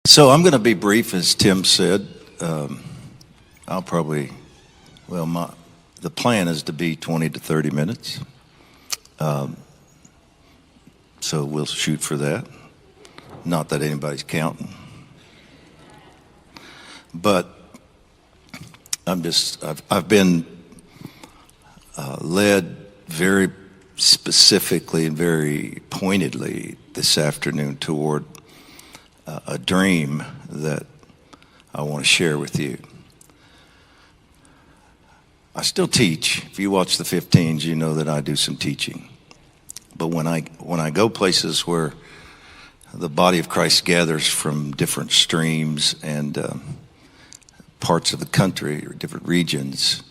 So I'm going to be brief, as Tim said. I'll probably, the plan is to be 20 to 30 minutes. So we'll shoot for that. Not that anybody's counting. But I've been led very specifically and very pointedly this afternoon toward a dream that I want to share with you. I still teach. If you watch the 15s, you know that I do some teaching. But when I go places where the body of Christ gathers from different streams and parts of the country or different regions,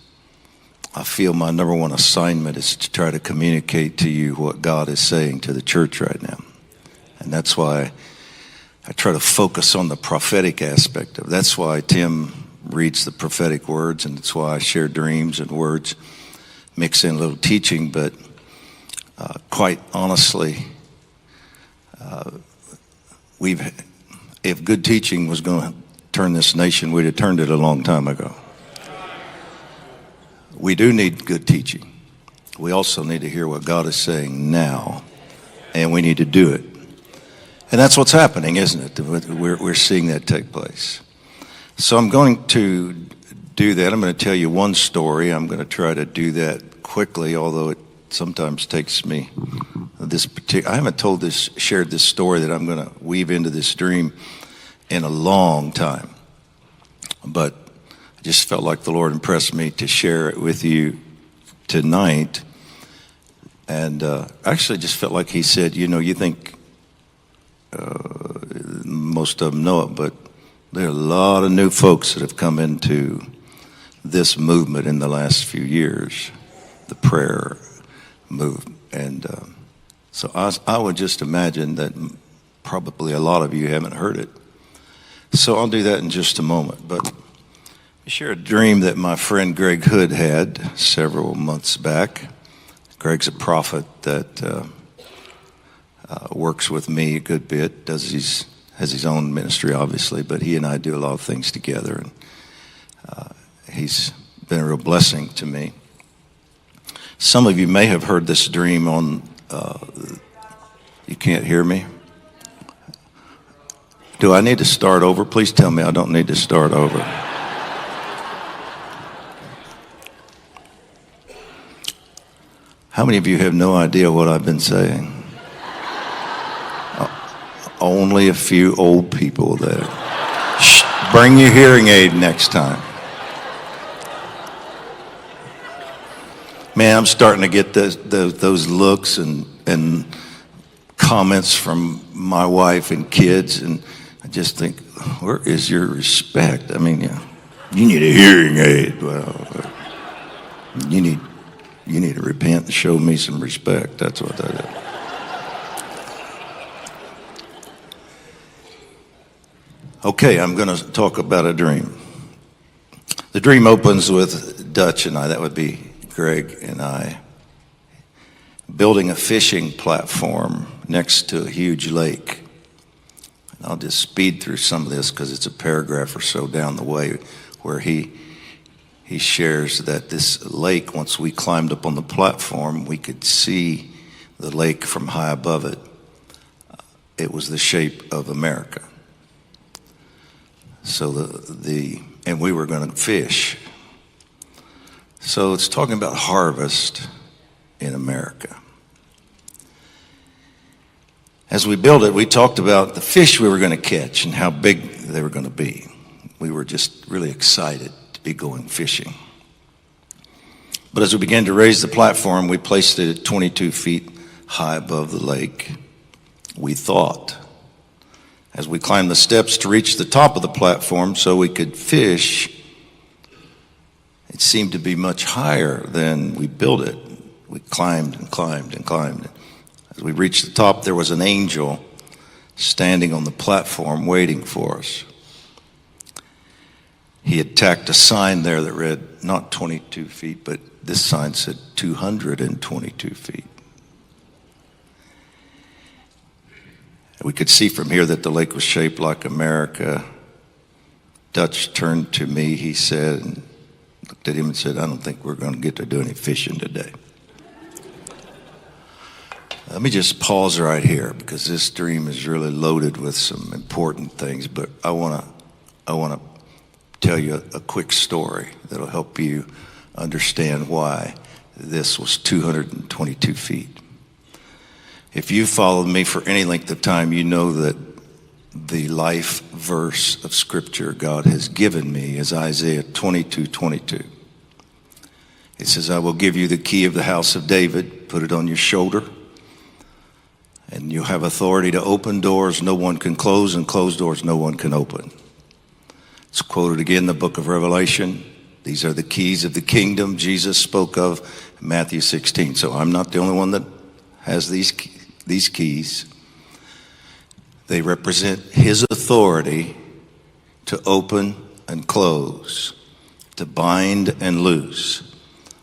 I feel my number one assignment is to try to communicate to you what God is saying to the church right now. And that's why I try to focus on the prophetic aspect of it. That's why Tim reads the prophetic words, and that's why I share dreams and words, mix in a little teaching. But quite honestly, if good teaching was going to turn this nation, we'd have turned it a long time ago. We do need good teaching. We also need to hear what God is saying now, and we need to do it. And that's what's happening, isn't it? We're seeing that take place. So I'm going to do that. I'm going to tell you one story. I'm going to try to do that quickly, although it sometimes takes me I haven't shared this story that I'm going to weave into this dream in a long time. But I just felt like the Lord impressed me to share it with you tonight. And actually just felt like he said, you think most of them know it, but there are a lot of new folks that have come into this movement in the last few years, the prayer movement. And so I would just imagine that probably a lot of you haven't heard it. So I'll do that in just a moment. But I share a dream that my friend Greg Hood had several months back. Greg's a prophet that works with me a good bit, has his own ministry, obviously, but he and I do a lot of things together, and he's been a real blessing to me. Some of you may have heard this dream on, you can't hear me? Do I need to start over? Please tell me I don't need to start over. How many of you have no idea what I've been saying? Only a few old people there. Shh, bring your hearing aid next time. Man, I'm starting to get those looks and comments from my wife and kids, and I just think, where is your respect? I mean, you need a hearing aid. Well, you need to repent and show me some respect. That's what that is. Okay, I'm going to talk about a dream. The dream opens with Dutch and I, that would be Greg and I, building a fishing platform next to a huge lake. And I'll just speed through some of this because it's a paragraph or so down the way where he shares that this lake, once we climbed up on the platform, we could see the lake from high above it. It was the shape of America. So and we were going to fish. So it's talking about harvest in America. As we built it, we talked about the fish we were going to catch and how big they were going to be. We were just really excited to be going fishing. But as we began to raise the platform, we placed it at 22 feet high above the lake, we thought. As we climbed the steps to reach the top of the platform so we could fish, it seemed to be much higher than we built it. We climbed and climbed and climbed. As we reached the top, there was an angel standing on the platform waiting for us. He had tacked a sign there that read, not 22 feet, but this sign said 222 feet. We could see from here that the lake was shaped like America. Dutch turned to me, he said, and looked at him and said, I don't think we're going to get to do any fishing today. Let me just pause right here because this dream is really loaded with some important things, but I want to tell you a quick story that'll help you understand why this was 222 feet. If you followed me for any length of time, you know that the life verse of Scripture God has given me is Isaiah 22:22. It says, I will give you the key of the house of David, put it on your shoulder, and you'll have authority to open doors no one can close and close doors no one can open. It's quoted again in the book of Revelation. These are the keys of the kingdom Jesus spoke of in Matthew 16. So I'm not the only one that has these keys. They represent his authority to open and close, to bind and loose,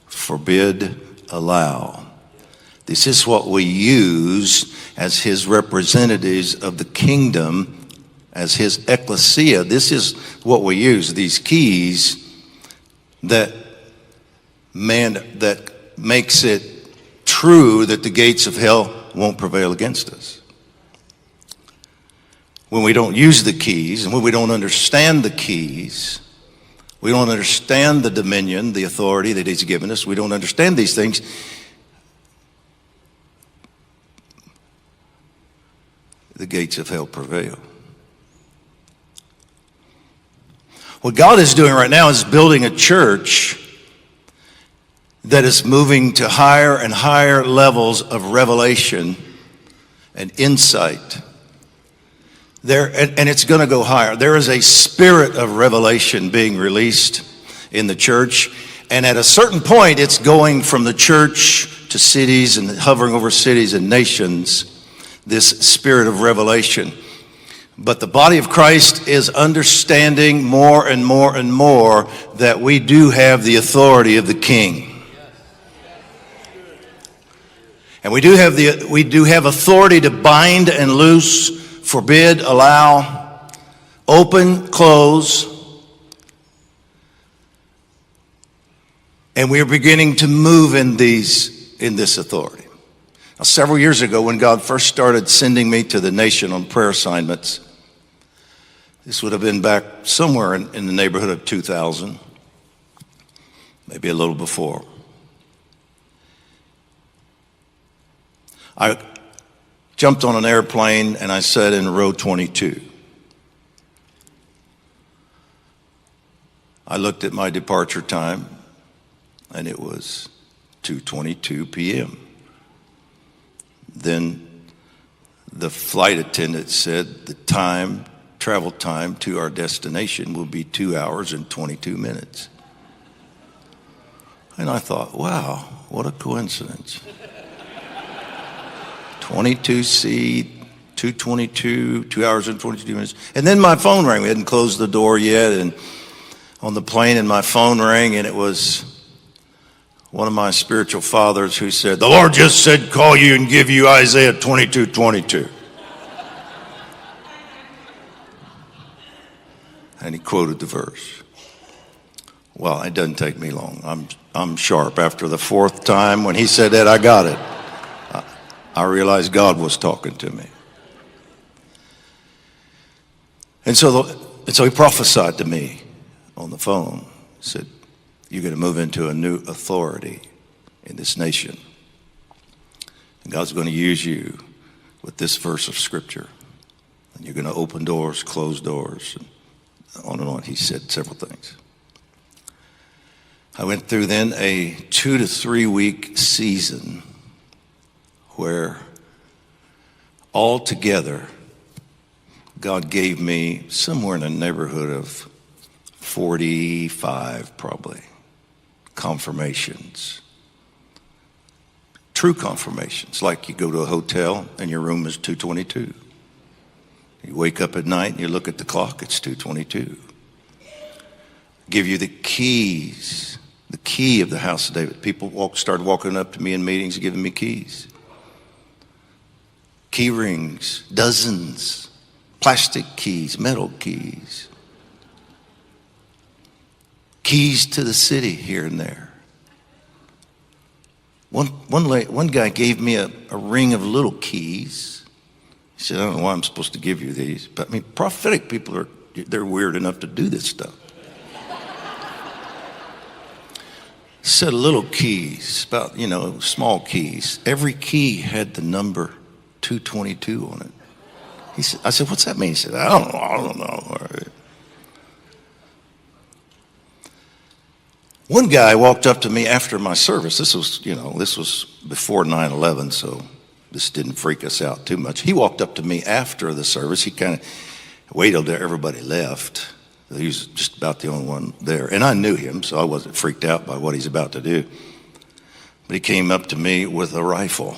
forbid, allow. This is what we use as his representatives of the kingdom, as his ecclesia. This is what we use, these keys that makes it true that the gates of hell won't prevail against us. When we don't use the keys and when we don't understand the keys, we don't understand the dominion, the authority that he's given us, we don't understand these things, the gates of hell prevail. What God is doing right now is building a church that is moving to higher and higher levels of revelation and insight. And it's going to go higher. There is a spirit of revelation being released in the church. And at a certain point, it's going from the church to cities and hovering over cities and nations, this spirit of revelation. But the body of Christ is understanding more and more and more that we do have the authority of the King. And we do have authority to bind and loose, forbid, allow, open, close. And we are beginning to move in this authority. Now, several years ago, when God first started sending me to the nation on prayer assignments, this would have been back somewhere in the neighborhood of 2000, maybe a little before. I jumped on an airplane and I sat in row 22. I looked at my departure time and it was 2:22 p.m. Then the flight attendant said the travel time to our destination will be 2 hours and 22 minutes. And I thought, wow, what a coincidence. 22C, 2:22, 2 hours and 22 minutes. And then my phone rang. We hadn't closed the door yet. And on the plane, and my phone rang, and it was one of my spiritual fathers who said, the Lord just said, call you and give you Isaiah 22:22. And he quoted the verse. Well, it doesn't take me long. I'm sharp. After the fourth time when he said that, I got it. I realized God was talking to me. And so he prophesied to me on the phone. He said, you're going to move into a new authority in this nation. And God's going to use you with this verse of Scripture. And you're going to open doors, close doors, and on and on. He said several things. I went through then a 2 to 3 week season where altogether God gave me somewhere in the neighborhood of 45 probably confirmations. True confirmations, like you go to a hotel and your room is 2:22. You wake up at night and you look at the clock, it's 2:22. Give you the keys, the key of the house of David. People started walking up to me in meetings giving me keys. key rings, dozens, plastic keys, metal keys, keys to the city here and there. One guy gave me a ring of little keys. He said, I don't know why I'm supposed to give you these, but I mean, prophetic people they're weird enough to do this stuff. Set of little keys, about, small keys. Every key had the number 222 on it. I said, what's that mean? He said, I don't know. All right. One guy walked up to me after my service. This was before 9/11, so this didn't freak us out too much. He walked up to me after the service. He kind of waited till everybody left. He was just about the only one there. And I knew him, so I wasn't freaked out by what he's about to do. But he came up to me with a rifle.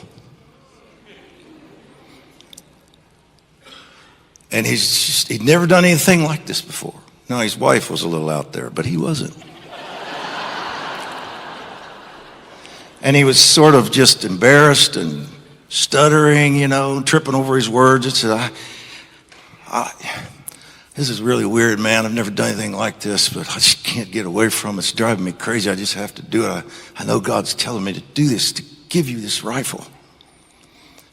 And he'd never done anything like this before. Now, his wife was a little out there, but he wasn't. And he was sort of just embarrassed and stuttering, tripping over his words. It said, this is really weird, man. I've never done anything like this, but I just can't get away from it. It's driving me crazy. I just have to do it. I know God's telling me to do this, to give you this rifle.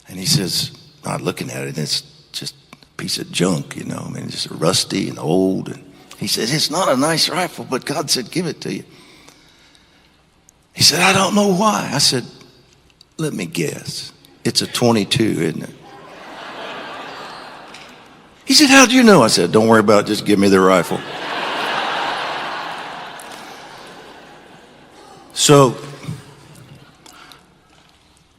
And he says, not looking at it, it's just a piece of junk, just rusty and old. And he says, it's not a nice rifle, but God said, give it to you. He said, I don't know why. I said, let me guess. It's a 22, isn't it? He said, how'd you know? I said, don't worry about it. Just give me the rifle. So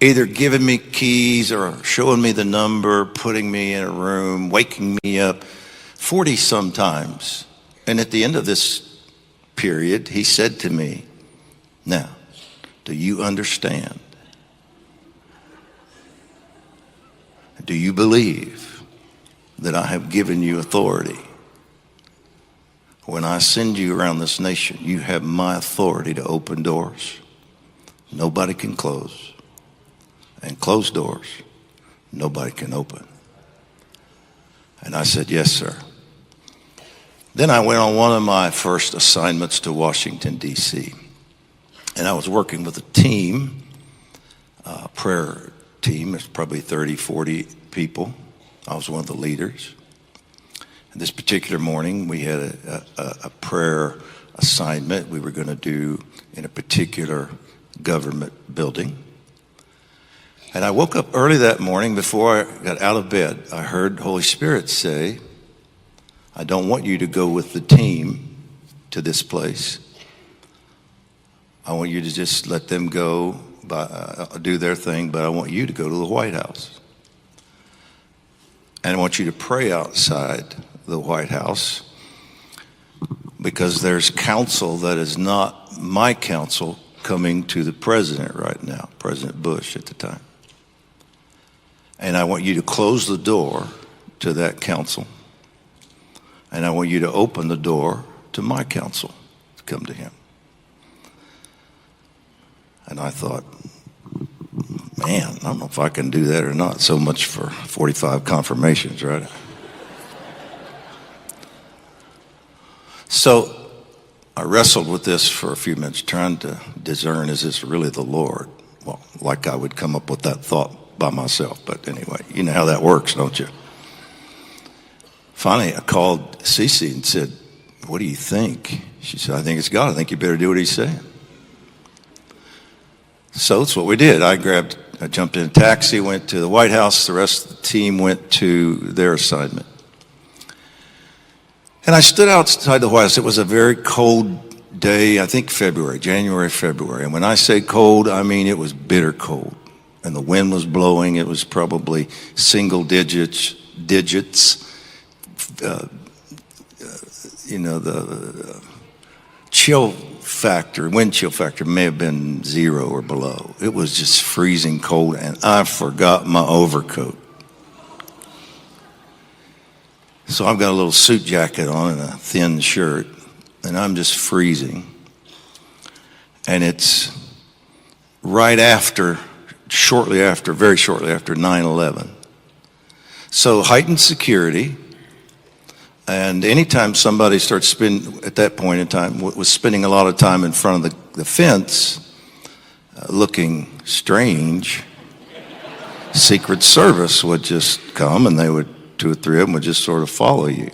either giving me keys or showing me the number, putting me in a room, waking me up 40 sometimes. And at the end of this period, he said to me, now, do you understand? Do you believe that I have given you authority? When I send you around this nation, you have my authority to open doors nobody can close, and close doors nobody can open. And I said, yes, sir. Then I went on one of my first assignments to Washington, D.C., and I was working with a team, a prayer team. It's probably 30, 40 people. I was one of the leaders. And this particular morning, we had a prayer assignment we were going to do in a particular government building. And I woke up early that morning. Before I got out of bed, I heard Holy Spirit say, I don't want you to go with the team to this place. I want you to just let them go, do their thing, but I want you to go to the White House. And I want you to pray outside the White House, because there's counsel that is not my counsel coming to the president right now, President Bush at the time. And I want you to close the door to that counsel. And I want you to open the door to my counsel to come to him. And I thought, man, I don't know if I can do that or not. So much for 45 confirmations, right? So I wrestled with this for a few minutes, trying to discern, is this really the Lord? Well, like I would come up with that thought by myself. But anyway, you know how that works, don't you? Finally, I called Cece and said, what do you think? She said, I think it's God. I think you better do what he's saying. So that's what we did. I jumped in a taxi, went to the White House. The rest of the team went to their assignment. And I stood outside the White House. It was a very cold day, I think January, February. And when I say cold, I mean it was bitter cold. And the wind was blowing. It was probably single digits. The chill factor, wind chill factor may have been 0 or below. It was just freezing cold, and I forgot my overcoat. So I've got a little suit jacket on and a thin shirt, and I'm just freezing. And it's very shortly after 9/11. So heightened security. And anytime somebody starts spending, at that point in time, was spending a lot of time in front of the fence, looking strange, Secret Service would just come, and they would, 2 or 3 of them would just sort of follow you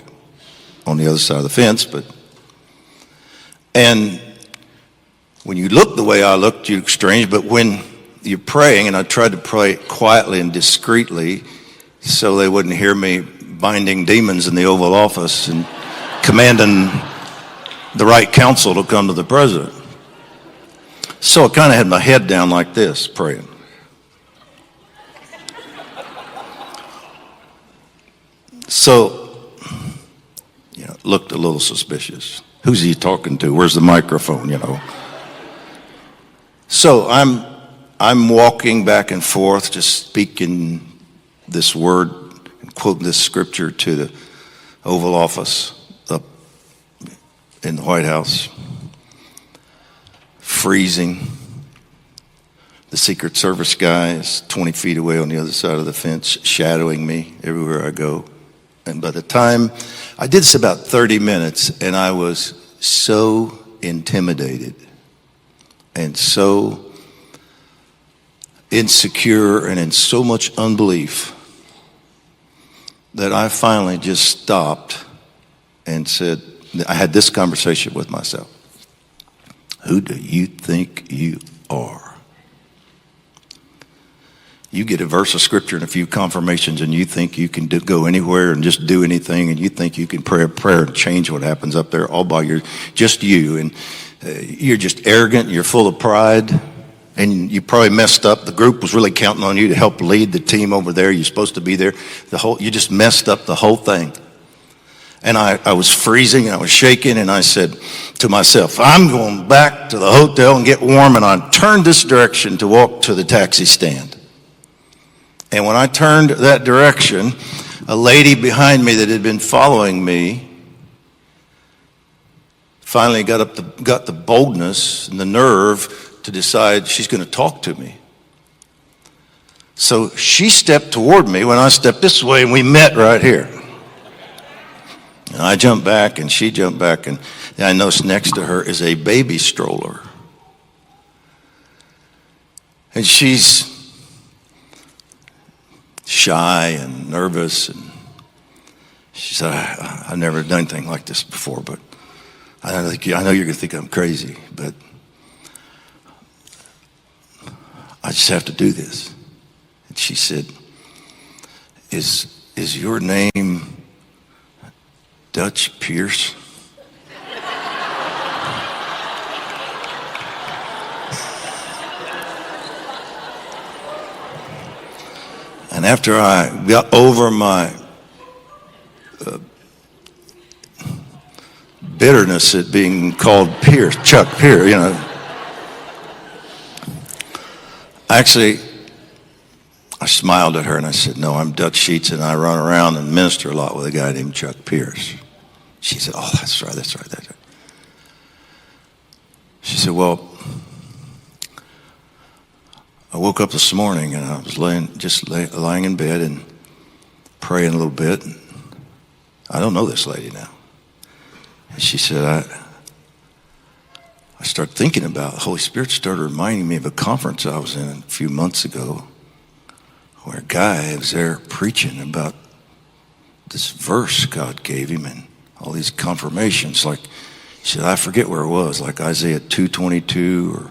on the other side of the fence. And when you look the way I looked, you look strange, but when you're praying, and I tried to pray quietly and discreetly so they wouldn't hear me binding demons in the Oval Office and commanding the right counsel to come to the president. So I kind of had my head down like this, praying. So, it looked a little suspicious. Who's he talking to? Where's the microphone, So I'm walking back and forth, just speaking this word and quoting this scripture to the Oval Office up in the White House. Freezing. The Secret Service guy is 20 feet away on the other side of the fence, shadowing me everywhere I go. And by the time I did this about 30 minutes, and I was so intimidated and so insecure and in so much unbelief that I finally just stopped and said, I had this conversation with myself. Who do you think you are? You get a verse of scripture and a few confirmations, and you think you can go anywhere and just do anything, and you think you can pray a prayer and change what happens up there all by just you. And you're just arrogant, you're full of pride, and you probably messed up. The group was really counting on you to help lead the team over there. You're supposed to be there. You just messed up the whole thing. And I was freezing and I was shaking, and I said to myself, I'm going back to the hotel and get warm. And I turned this direction to walk to the taxi stand. And when I turned that direction, a lady behind me that had been following me finally got the boldness and the nerve to decide she's going to talk to me. So she stepped toward me when I stepped this way, and we met right here. And I jumped back, and she jumped back, and I noticed next to her is a baby stroller. And she's shy and nervous, and she said, I've never done anything like this before, but I know you're going to think I'm crazy, but I just have to do this. And she said, is your name Dutch Pierce? And after I got over my bitterness at being called Pierce, Chuck Pierce, actually, I smiled at her and I said, no, I'm Dutch Sheets, and I run around and minister a lot with a guy named Chuck Pierce. She said, oh, that's right. She said, well, I woke up this morning and I was lying in bed and praying a little bit. I don't know this lady now. And she said, I started thinking about, the Holy Spirit started reminding me of a conference I was in a few months ago where a guy was there preaching about this verse God gave him and all these confirmations. Like, she said, I forget where it was, like Isaiah 2:22 or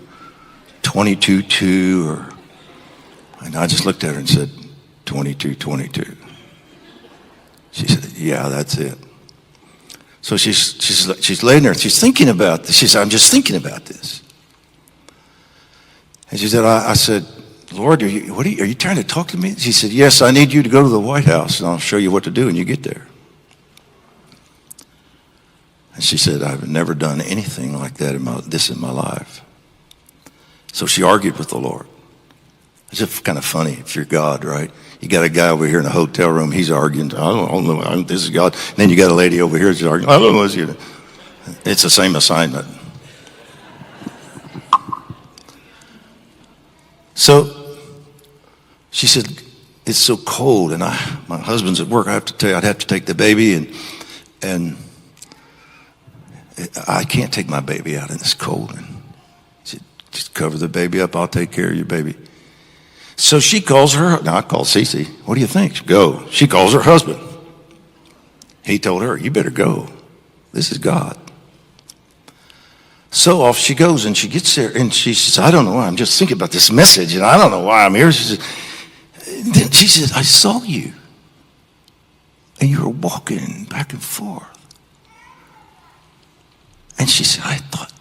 22:2, and I just looked at her and said, 22:22. She said, yeah, that's it. So she's laying there, she's thinking about this. She said, I'm just thinking about this. And she said, I said, Lord, are you trying to talk to me? She said, yes, I need you to go to the White House, and I'll show you what to do when you get there. And she said, I've never done anything like that in my life. So she argued with the Lord. It's just kind of funny if you're God, right? You got a guy over here in a hotel room, he's arguing, I don't know, this is God. And then you got a lady over here, she's arguing, I don't know, it's the same assignment. So she said, it's so cold, and my husband's at work. I have to tell you, I'd have to take the baby, and I can't take my baby out in this cold. And she said, just cover the baby up. I'll take care of your baby. So she calls her. Now I call Cece. What do you think? She go. She calls her husband. He told her, you better go. This is God. So off she goes, and she gets there, and she says, I don't know why. I'm just thinking about this message, and I don't know why I'm here. Then she said, I saw you, and you were walking back and forth. And she said, I thought,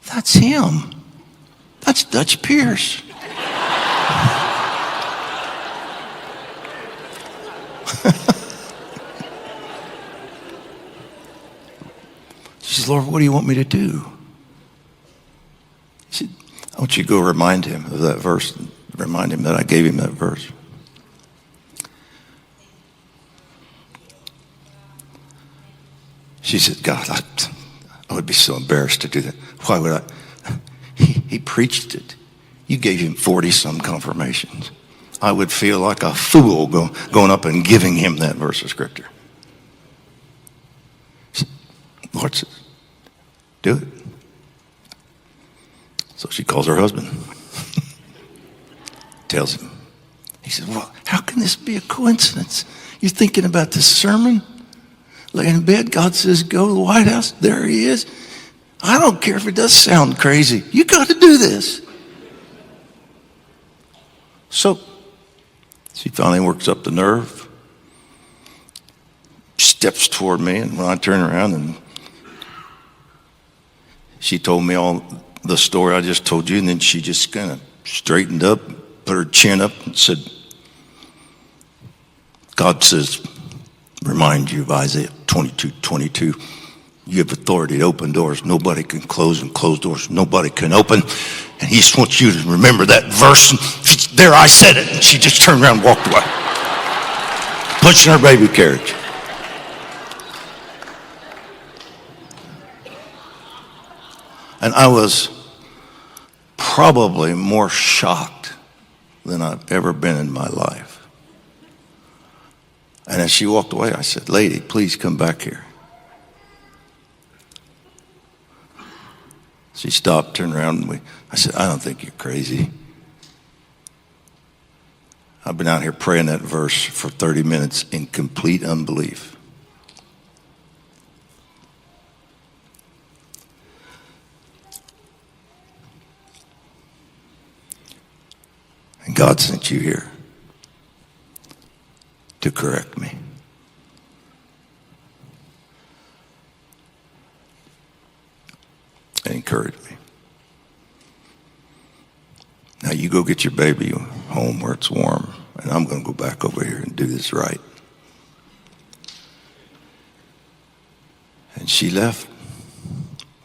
that's him. That's Dutch Pierce. She said, Lord, what do you want me to do? He said, I want you to go remind him of that verse. Remind him that I gave him that verse. She said, God, I would be so embarrassed to do that. Why would I? He preached it. You gave him 40-some confirmations. I would feel like a fool going up and giving him that verse of scripture. Lord says, do it. So she calls her husband. Tells him. He said, well, how can this be a coincidence? You're thinking about this sermon? Laying in bed, God says, go to the White House. There he is. I don't care if it does sound crazy. You got to do this. So she finally works up the nerve, steps toward me, and when I turn around, and she told me all the story I just told you, and then she just kind of straightened up, put her chin up, and said, God says, remind you of Isaiah 22:22. You have authority to open doors nobody can close, and close doors nobody can open. And he just wants you to remember that verse. And there, I said it. And she just turned around and walked away, pushing her baby carriage. And I was probably more shocked than I've ever been in my life. And as she walked away, I said, lady, please come back here. She stopped, turned around, and I said, I don't think you're crazy. I've been out here praying that verse for 30 minutes in complete unbelief. And God sent you here to correct me. And encourage me. Now you go get your baby home where it's warm, and I'm going to go back over here and do this right. And she left,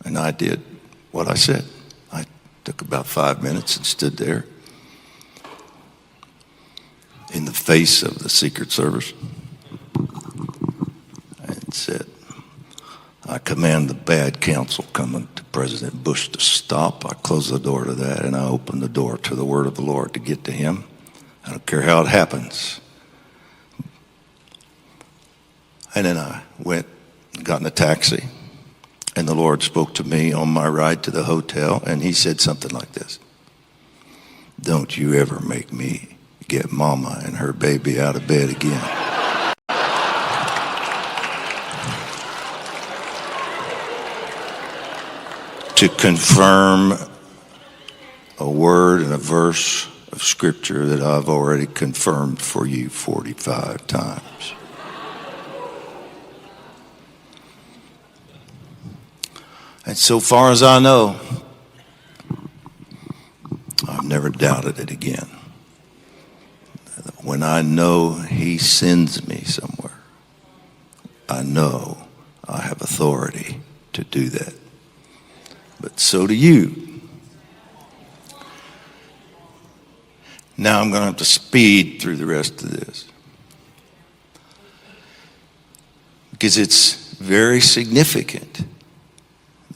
and I did what I said. I took about 5 minutes and stood there in the face of the Secret Service and said, I command the bad counsel coming to President Bush to stop. I close the door to that, and I open the door to the word of the Lord to get to him. I don't care how it happens. And then I went and got in a taxi, and the Lord spoke to me on my ride to the hotel, and he said something like this: don't you ever make me get mama and her baby out of bed again. To confirm a word and a verse of scripture that I've already confirmed for you 45 times. And so far as I know, I've never doubted it again. When I know he sends me somewhere, I know I have authority to do that. But so do you. Now I'm going to have to speed through the rest of this, because it's very significant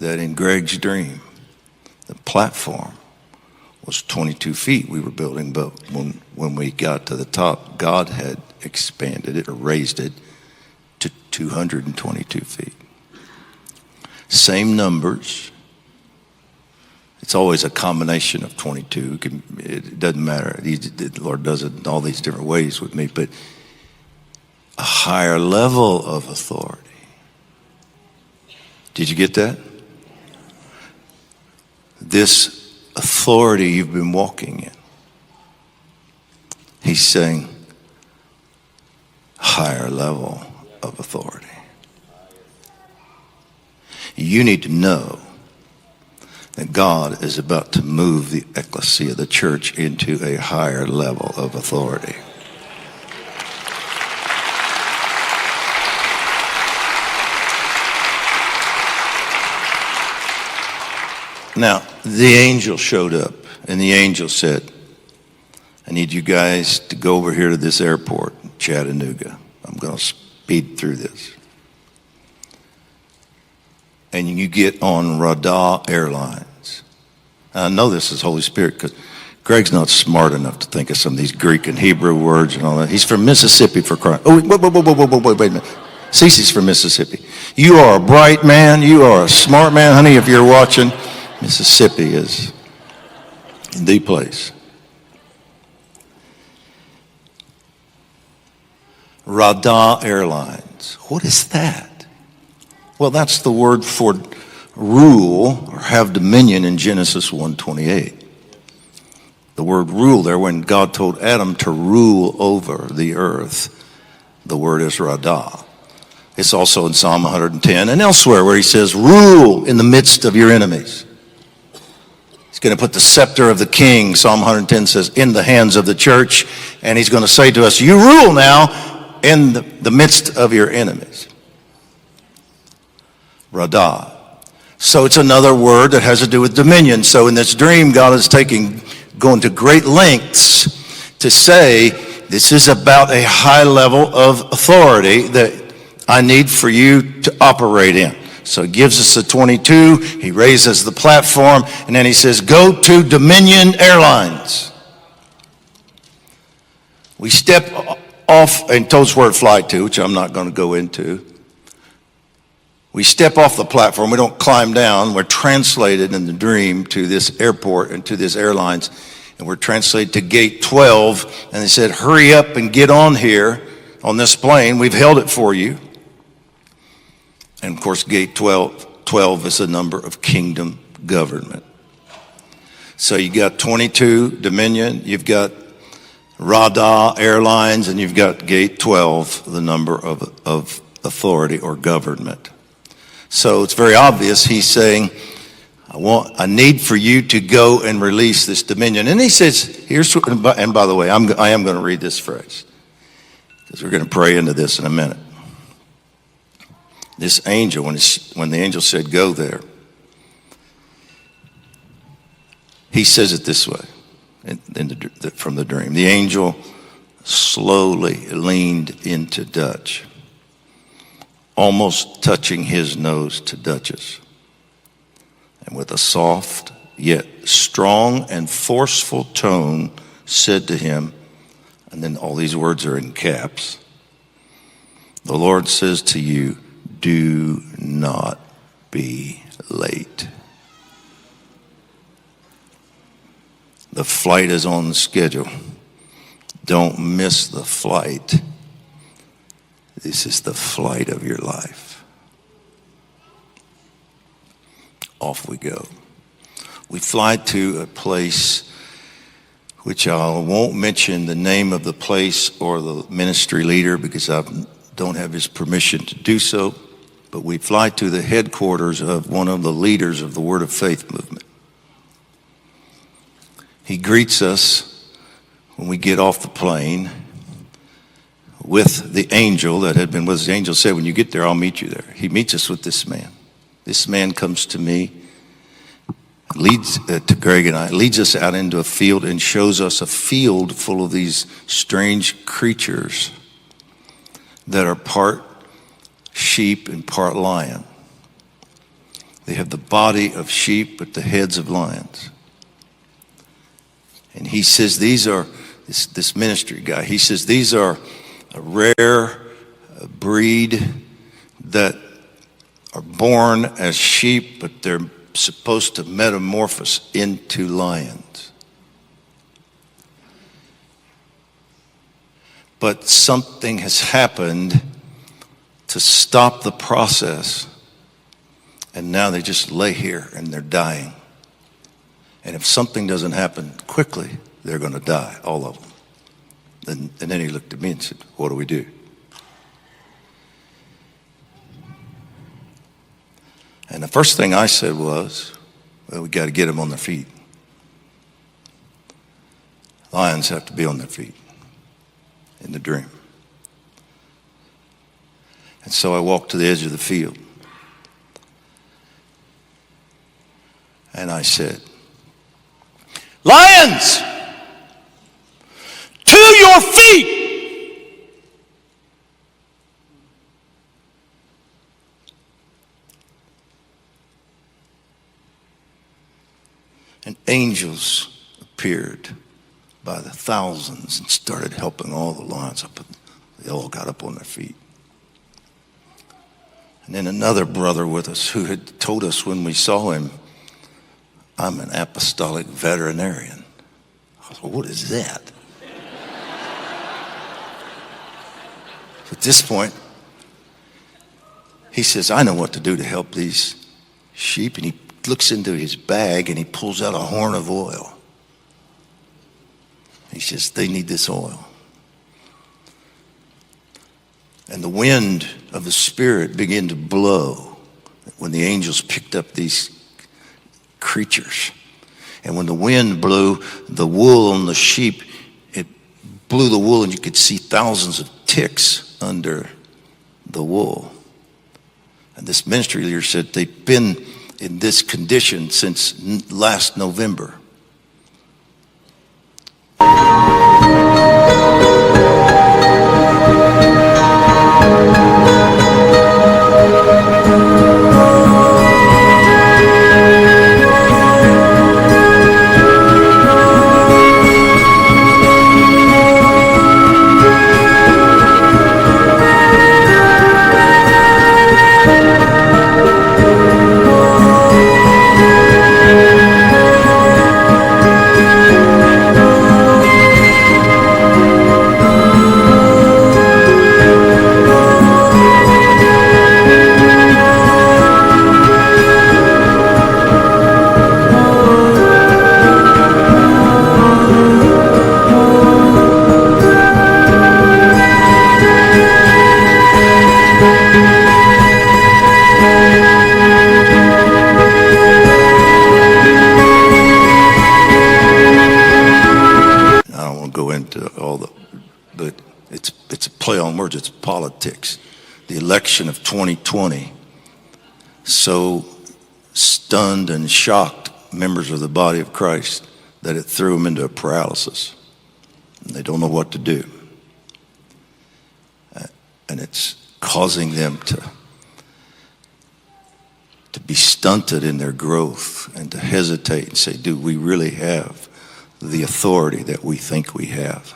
that in Greg's dream, the platform was 22 feet we were building, but when we got to the top, God had expanded it or raised it to 222 feet. Same numbers. It's always a combination of 22. It doesn't matter. The Lord does it in all these different ways with me, but a higher level of authority. Did you get that? This authority you've been walking in. He's saying higher level of authority. You need to know that God is about to move the ecclesia, the church, into a higher level of authority. Now, the angel showed up, and the angel said, I need you guys to go over here to this airport, Chattanooga. I'm going to speed through this. And you get on Radah Airlines. And I know this is Holy Spirit because Greg's not smart enough to think of some of these Greek and Hebrew words and all that. He's from Mississippi for crying. Oh, wait a minute. Cece's from Mississippi. You are a bright man. You are a smart man, honey, if you're watching. Mississippi is the place. Radah Airlines. What is that? Well, that's the word for rule or have dominion in Genesis 1:28. The word rule there, when God told Adam to rule over the earth, the word is Radah. It's also in Psalm 110 and elsewhere where he says, rule in the midst of your enemies. He's going to put the scepter of the king, Psalm 110 says, in the hands of the church. And he's going to say to us, you rule now in the midst of your enemies. Radah. So it's another word that has to do with dominion. So in this dream, God is going to great lengths to say, this is about a high level of authority that I need for you to operate in. So he gives us the 22, he raises the platform, and then he says, go to Dominion Airlines. We step off, and told us where to fly to, which I'm not going to go into. We step off the platform, we don't climb down, we're translated in the dream to this airport and to this airlines, and we're translated to gate 12, and they said, hurry up and get on here on this plane, we've held it for you. And of course, gate 12 is the number of kingdom government. So you got 22, Dominion, you've got Radah Airlines, and you've got gate 12, the number of authority or government. So it's very obvious he's saying, I need for you to go and release this dominion. And he says, and by the way, I am going to read this phrase because we're going to pray into this in a minute. This angel, when the angel said, go there, he says it this way from the dream. The angel slowly leaned into Dutch, almost touching his nose to Dutch's. And with a soft yet strong and forceful tone said to him, and then all these words are in caps, the Lord says to you, do not be late. The flight is on schedule. Don't miss the flight. This is the flight of your life. Off we go. We fly to a place which I won't mention the name of the place or the ministry leader because I don't have his permission to do so. But we fly to the headquarters of one of the leaders of the Word of Faith movement. He greets us when we get off the plane with the angel that had been with us. The angel said, when you get there, I'll meet you there. He meets us with this man. This man comes to me, leads to Greg and I, leads us out into a field and shows us a field full of these strange creatures that are part sheep and part lion. They have the body of sheep but the heads of lions. And he says these are, this ministry guy, he says these are a rare breed that are born as sheep, but they're supposed to metamorphose into lions. But something has happened to stop the process, and now they just lay here and they're dying. And if something doesn't happen quickly, they're going to die, all of them. And then he looked at me and said, what do we do? And the first thing I said was, well, we got to get them on their feet. Lions have to be on their feet in the dream. And so I walked to the edge of the field. And I said, lions, to your feet. And angels appeared by the thousands and started helping all the lions up. They all got up on their feet. And then another brother with us who had told us when we saw him, I'm an apostolic veterinarian. I said, what is that? At this point, he says, I know what to do to help these sheep. And he looks into his bag and he pulls out a horn of oil. He says, they need this oil. And the wind of the Spirit began to blow when the angels picked up these creatures. And when the wind blew the wool on the sheep, it blew the wool and you could see thousands of ticks under the wool. And this ministry leader said they've been in this condition since last November. It's politics. The election of 2020 so stunned and shocked members of the body of Christ that it threw them into a paralysis. And they don't know what to do. And it's causing them to be stunted in their growth and to hesitate and say, do we really have the authority that we think we have?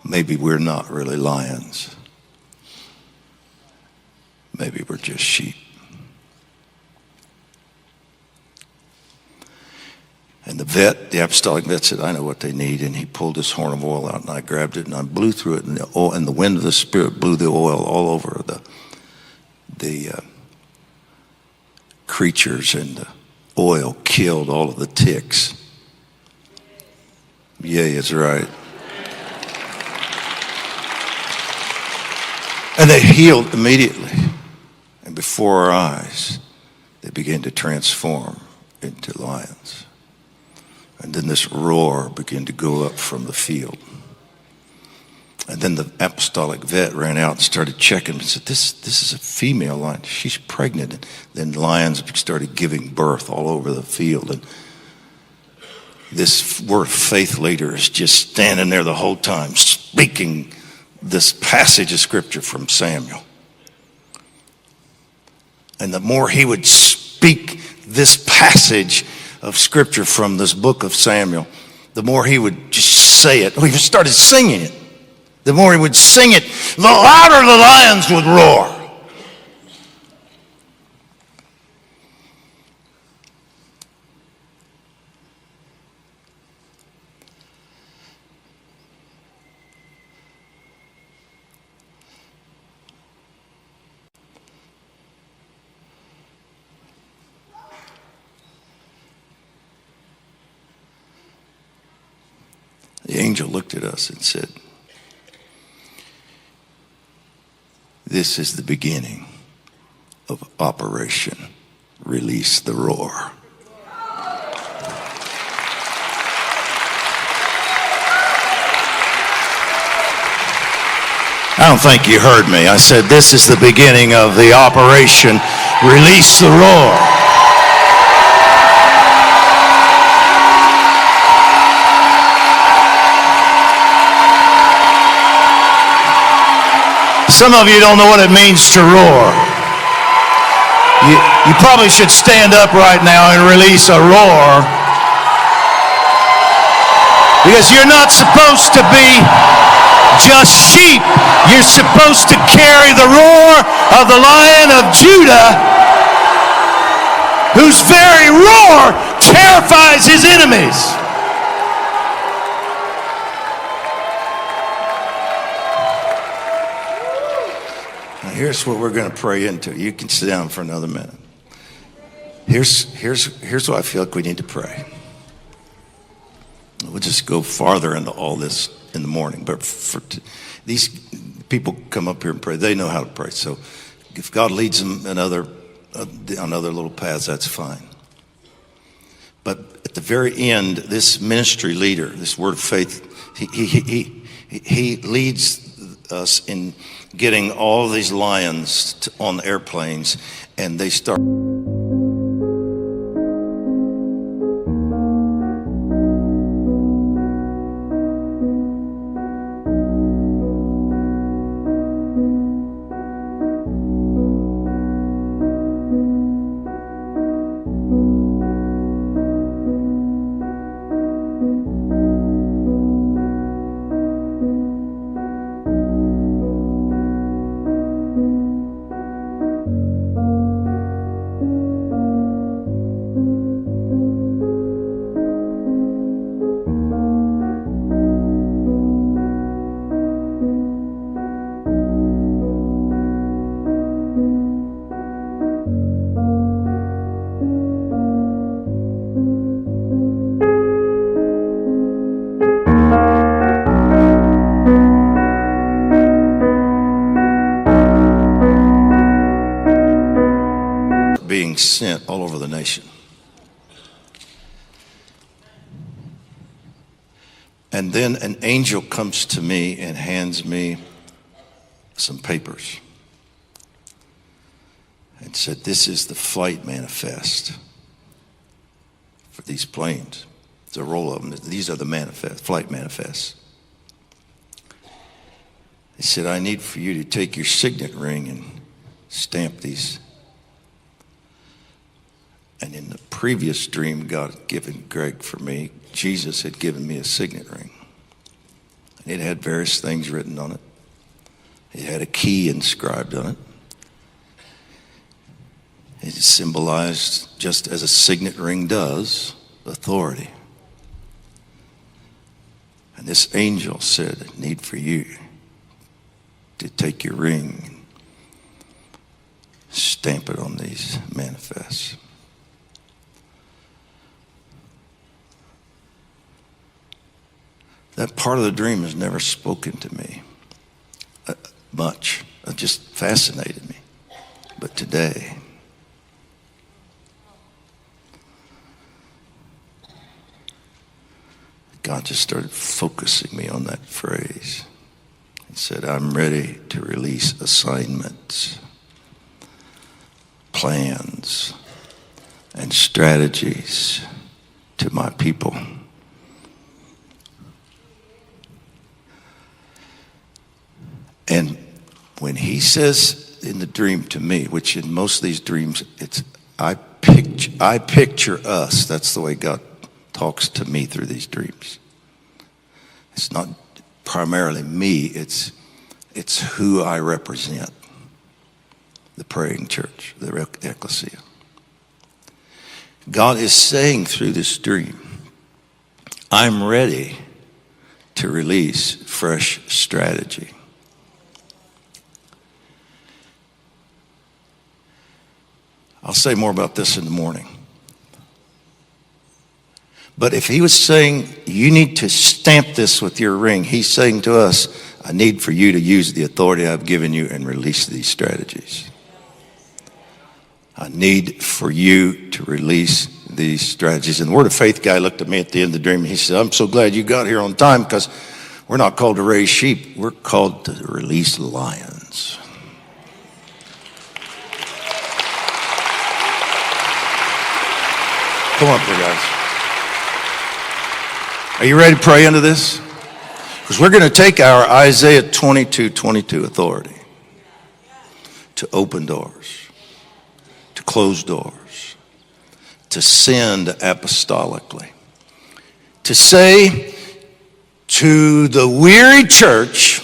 Maybe we're not really lions. Maybe we're just sheep. And the apostolic vet said, I know what they need. And he pulled this horn of oil out and I grabbed it and I blew through it. And the wind of the Spirit blew the oil all over the creatures, and the oil killed all of the ticks. Yeah, it's right. And they healed immediately. And before our eyes, they began to transform into lions. And then this roar began to go up from the field. And then the apostolic vet ran out and started checking and said, this is a female lion. She's pregnant. And then lions started giving birth all over the field. And this Word of Faith leader is just standing there the whole time speaking this passage of Scripture from Samuel. And the more he would speak this passage of Scripture from this book of Samuel, the more he would just say it. He started singing it. The more he would sing it, the louder the lions would roar. The angel looked at us and said, "This is the beginning of Operation Release the Roar." I don't think you heard me. I said, this is the beginning of the Operation Release the Roar. Some of you don't know what it means to roar. You probably should stand up right now and release a roar. Because you're not supposed to be just sheep. You're supposed to carry the roar of the Lion of Judah, whose very roar terrifies his enemies. Now here's what we're going to pray into. You can sit down for another minute. Here's what I feel like we need to pray. We'll just go farther into all this in the morning. But these people come up here and pray. They know how to pray. So if God leads them on other little paths, that's fine. But at the very end, this ministry leader, this Word of Faith, he leads us in getting all these lions on the airplanes, and they start. Being sent all over the nation. And then an angel comes to me and hands me some papers and said, this is the flight manifest for these planes. It's a roll of them. These are the flight manifests. He said, I need for you to take your signet ring and stamp these. And in the previous dream God had given Greg for me, Jesus had given me a signet ring. And it had various things written on it. It had a key inscribed on it. It symbolized, just as a signet ring does, authority. And this angel said, I need for you to take your ring and stamp it on these manifests. That part of the dream has never spoken to me much. It just fascinated me. But today, God just started focusing me on that phrase. He said, I'm ready to release assignments, plans, and strategies to my people. And when he says in the dream to me, which in most of these dreams, I picture us. That's the way God talks to me through these dreams. It's not primarily me, it's who I represent. The praying church, the ecclesia. God is saying through this dream, I'm ready to release fresh strategy. I'll say more about this in the morning. But if he was saying, you need to stamp this with your ring, he's saying to us, I need for you to use the authority I've given you and release these strategies. I need for you to release these strategies. And the Word of Faith guy looked at me at the end of the dream and he said, I'm so glad you got here on time because we're not called to raise sheep. We're called to release lions. Come up here, guys. Are you ready to pray into this? Because we're going to take our Isaiah 22:22 authority to open doors, to close doors, to send apostolically, to say to the weary church,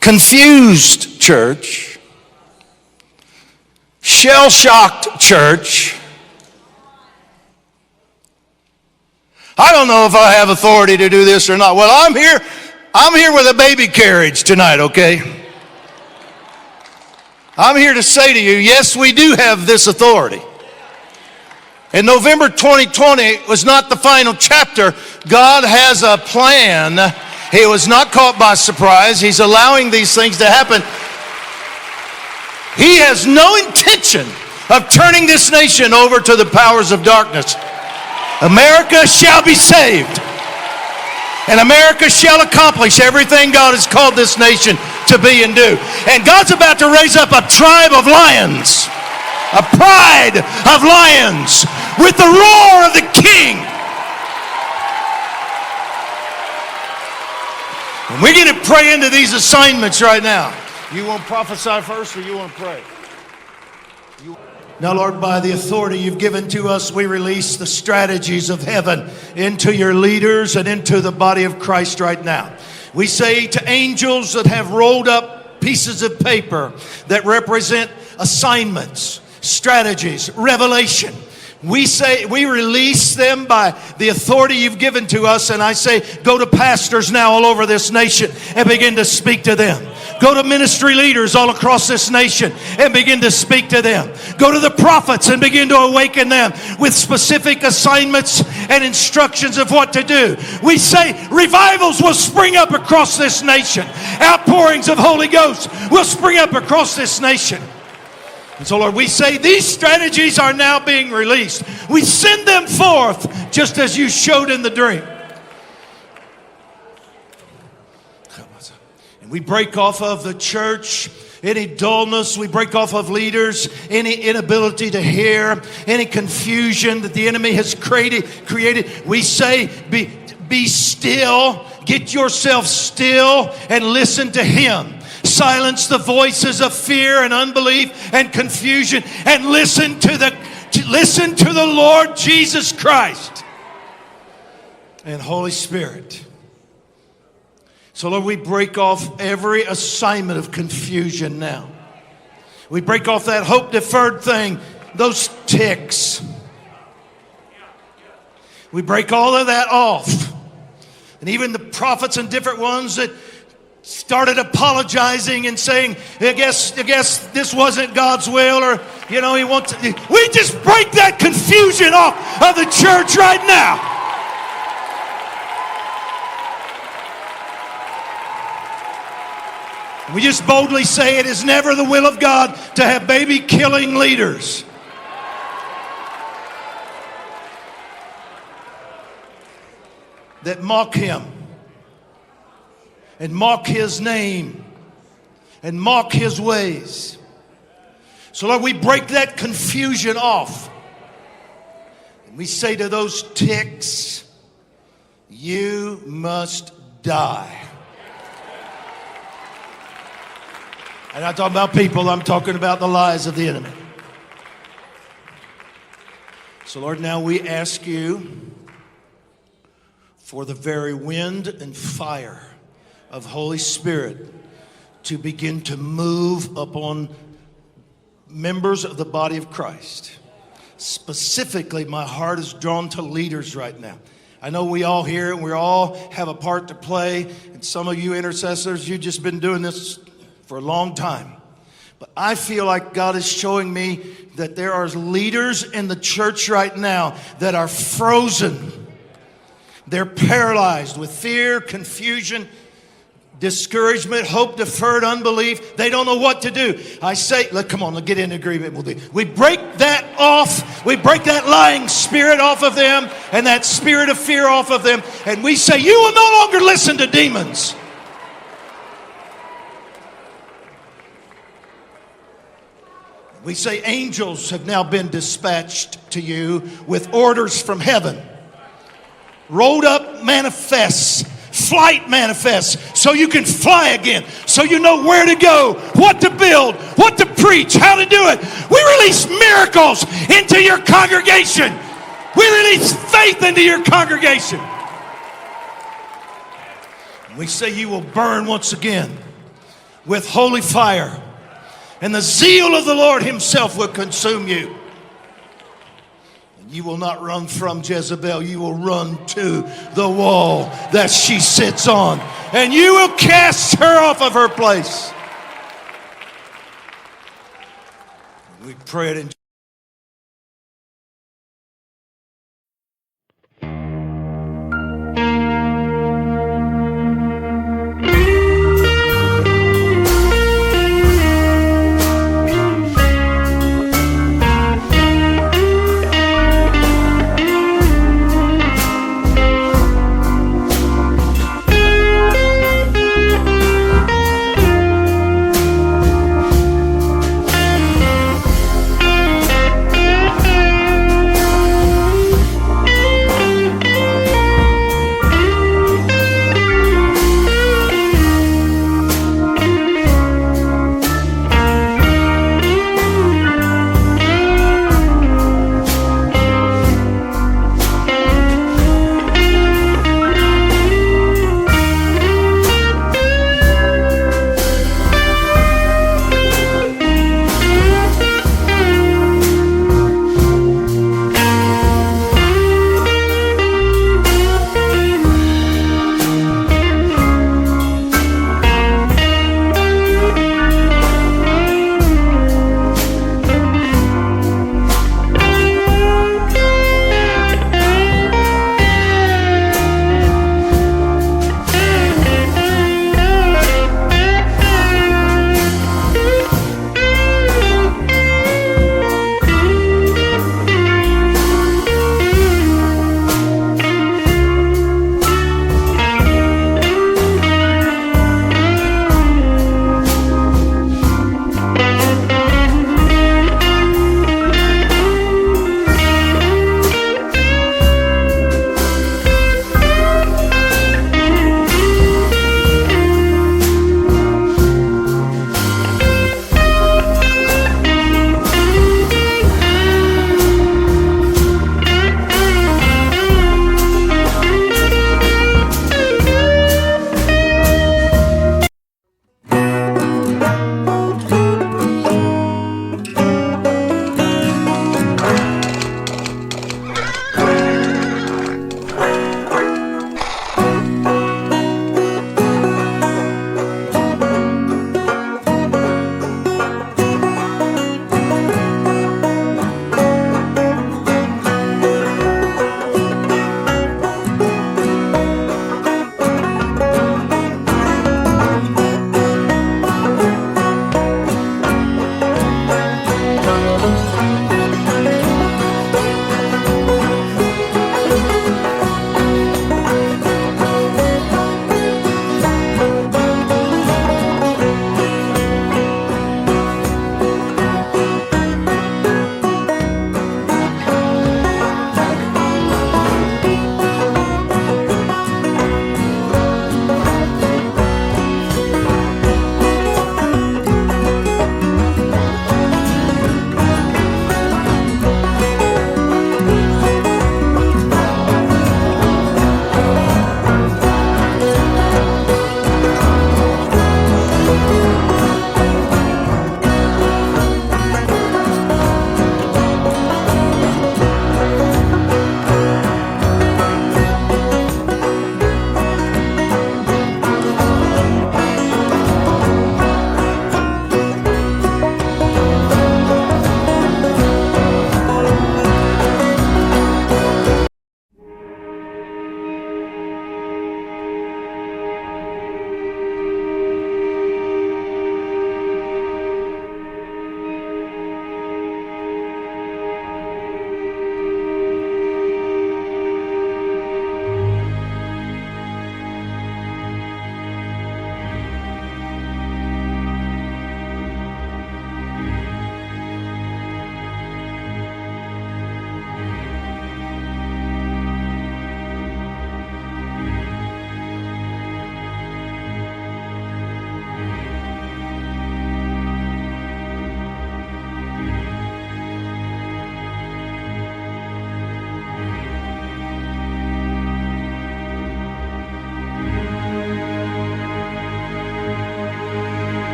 confused church, shell-shocked church. I don't know if I have authority to do this or not. Well, I'm here with a baby carriage tonight, okay? I'm here to say to you, yes, we do have this authority. And November 2020 was not the final chapter. God has a plan. He was not caught by surprise. He's allowing these things to happen. He has no intention of turning this nation over to the powers of darkness. America shall be saved. And America shall accomplish everything God has called this nation to be and do. And God's about to raise up a tribe of lions, a pride of lions, with the roar of the king. And we're going to pray into these assignments right now. You want to prophesy first or you want to pray? Now, Lord, by the authority you've given to us, we release the strategies of heaven into your leaders and into the body of Christ right now. We say to angels that have rolled up pieces of paper that represent assignments, strategies, revelation. We say, we release them by the authority you've given to us. And I say, go to pastors now all over this nation and begin to speak to them. Go to ministry leaders all across this nation and begin to speak to them. Go to the prophets and begin to awaken them with specific assignments and instructions of what to do. We say revivals will spring up across this nation. Outpourings of Holy Ghost will spring up across this nation. And so, Lord, we say these strategies are now being released. We send them forth just as you showed in the dream. And we break off of the church any dullness. We break off of leaders any inability to hear, any confusion that the enemy has created. We say be still. Get yourself still and listen to him. Silence the voices of fear and unbelief and confusion, and listen to the Lord Jesus Christ and Holy Spirit. So Lord, we break off every assignment of confusion now. We break off that hope deferred thing, those ticks. We break all of that off. And even the prophets and different ones that started apologizing and saying, I guess this wasn't God's will, or, he wants to. We just break that confusion off of the church right now. We just boldly say it is never the will of God to have baby-killing leaders. That mock Him and mock His name and mock His ways. So Lord, we break that confusion off. And we say to those ticks, you must die. I'm not talking about people, I'm talking about the lies of the enemy. So Lord, now we ask you for the very wind and fire of Holy Spirit to begin to move upon members of the body of Christ. Specifically, my heart is drawn to leaders right now. I know we all here and we all have a part to play. And some of you intercessors, you've just been doing this for a long time. But I feel like God is showing me that there are leaders in the church right now that are frozen. They're paralyzed with fear, confusion, discouragement, hope deferred, unbelief. They don't know what to do. I say, come on, let's get in agreement with it. We break that off. We break that lying spirit off of them and that spirit of fear off of them. And we say, you will no longer listen to demons. We say angels have now been dispatched to you with orders from heaven. Rolled up manifests, flight manifests, so you can fly again, so you know where to go, what to build, what to preach, how to do it. We release miracles into your congregation. We release faith into your congregation. We say you will burn once again with holy fire. And the zeal of the Lord Himself will consume you. And you will not run from Jezebel. You will run to the wall that she sits on. And you will cast her off of her place. We pray it in